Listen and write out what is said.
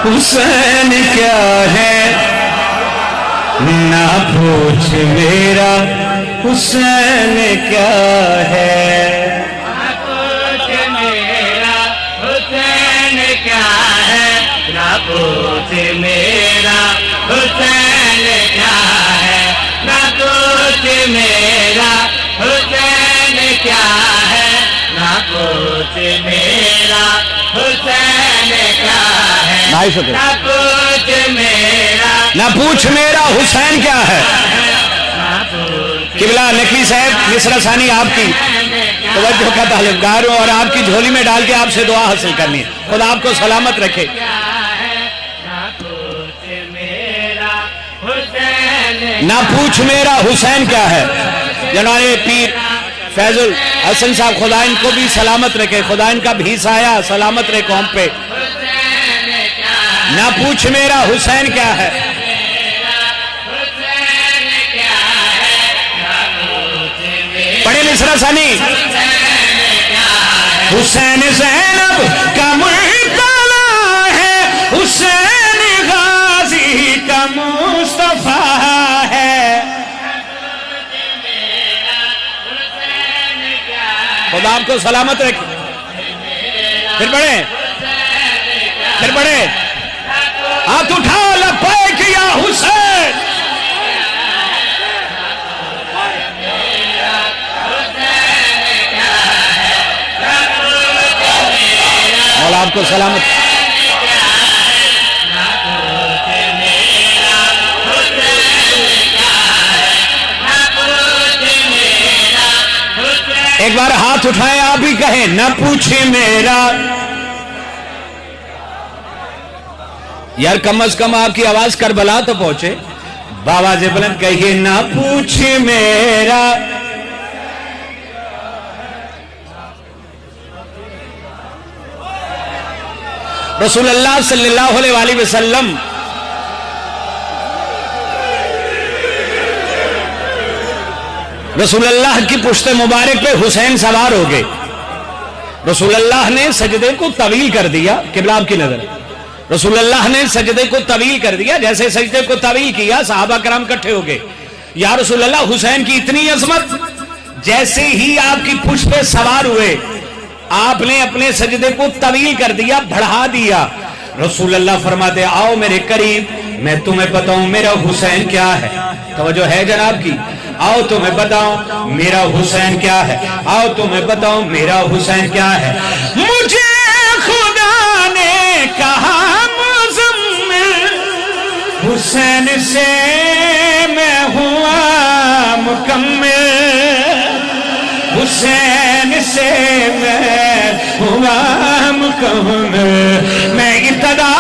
حسین کیا ہے، نہ پوچھ میرا حسین کیا ہے، نہ پوچھ میرا حسین کیا ہے، نہ پوچھ میرا حسین کیا ہے، نہ پوچھ میرا حسین کیا ہے، نہ پوچھ میرا حسین کیا ہے، بھائی شکر، نہ پوچھ میرا نہ پوچھ میرا حسین کیا ہے۔ قبلہ نقوی صاحب مصرع ثانی آپ کی توجہ کا طالبگار ہوں اور آپ کی جھولی میں ڈال کے آپ سے دعا حاصل کرنی ہے، خدا آپ کو سلامت رکھے۔ نہ پوچھ میرا حسین کیا ہے، جناب پیر فیض الحسن صاحب خدا ان کو بھی سلامت رکھے، خدا ان کا بھی سایہ سلامت رہے قوم پہ۔ نہ پوچھ میرا حسین کیا ہے، پڑھے مصرع ثانی۔ حسین زینب کا مرتضیٰ ہے، حسین غازی کا مصطفیٰ ہے، خدا آپ کو سلامت رکھے۔ پھر پڑھیں، پھر پڑھیں، ہاتھ اٹھا لبیک یا حسین، مولا آپ کو سلامت۔ ایک بار ہاتھ اٹھائیں آپ ہی کہیں، نہ پوچھے میرا، یار کم از کم آپ کی آواز کربلا تو پہنچے، بآواز بلند کہیے نہ پوچھے میرا۔ رسول اللہ صلی اللہ علیہ وآلہ وسلم رسول اللہ کی پشت مبارک پہ حسین سوار ہو گئے، رسول اللہ نے سجدے کو طویل کر دیا، قبلہ آپ کی نظر، رسول اللہ نے سجدے کو طویل کر دیا، جیسے سجدے کو طویل کیا صحابہ کرام اکٹھے ہو گئے، یا رسول اللہ حسین کی اتنی عظمت، جیسے ہی آپ کی پشت پہ سوار ہوئے آپ نے اپنے سجدے کو طویل کر دیا، بڑھا دیا، رسول اللہ فرماتے آؤ میرے قریب میں تمہیں بتاؤں میرا حسین کیا ہے، توجہ ہے جناب کی، آؤ تمہیں بتاؤں میرا حسین کیا ہے، آؤ تمہیں بتاؤں میرا حسین کیا ہے، مجھے خدا نے کہا مزمل حسین سے میں ہوا مکمل، حسین سے میں ہوا مکمل، میں ابتدا